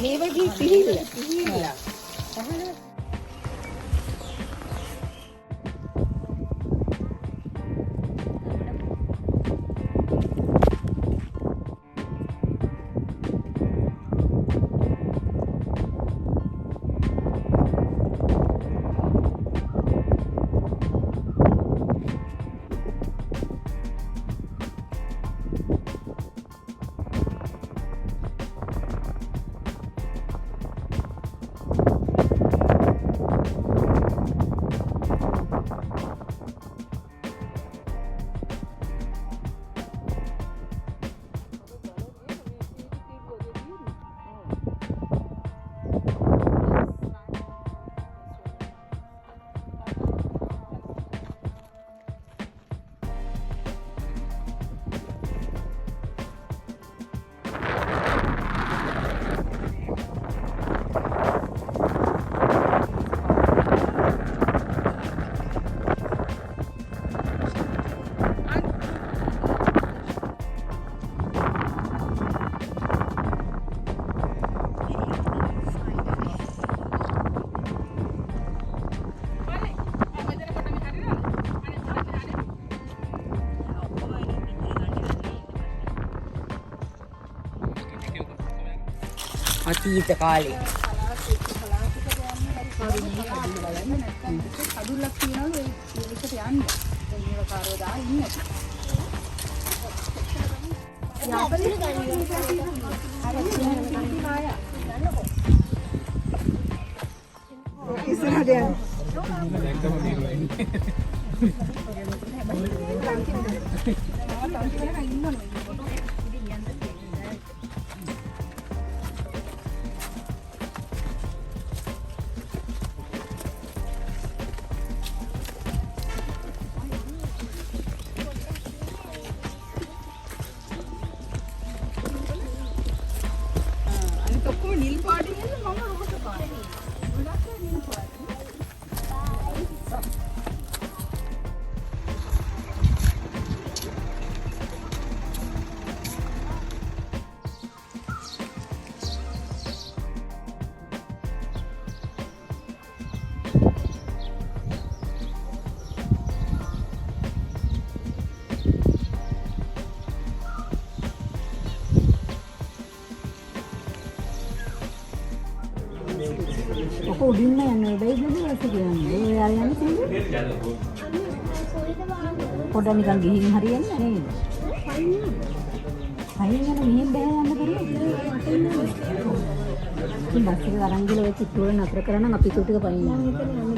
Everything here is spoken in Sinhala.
මේ වගේ පිළිහිල්ල. අතීත කාලේ කඩුල්ලක් තියනවලු ඒකට යන්න. මේව කාරෝ දා ඉන්න. යාපනේ ගන්න. ඉස්සරහට යන්න. උඩින්න යන්නේ බැයිද නැති කියන්නේ. ඒ යාර යන්නේ කිව්වේ. පොඩ්ඩක් නිකන් ගිහින් හරියන්නේ නේද? පයින් යන මෙහෙන් බෑ යන්න බැරිද? ඉතින් බස් එක අරන් ගිහලා ඔය චිත්ත වල නතර කරා නම් අපි සුටික පයින් යනවා.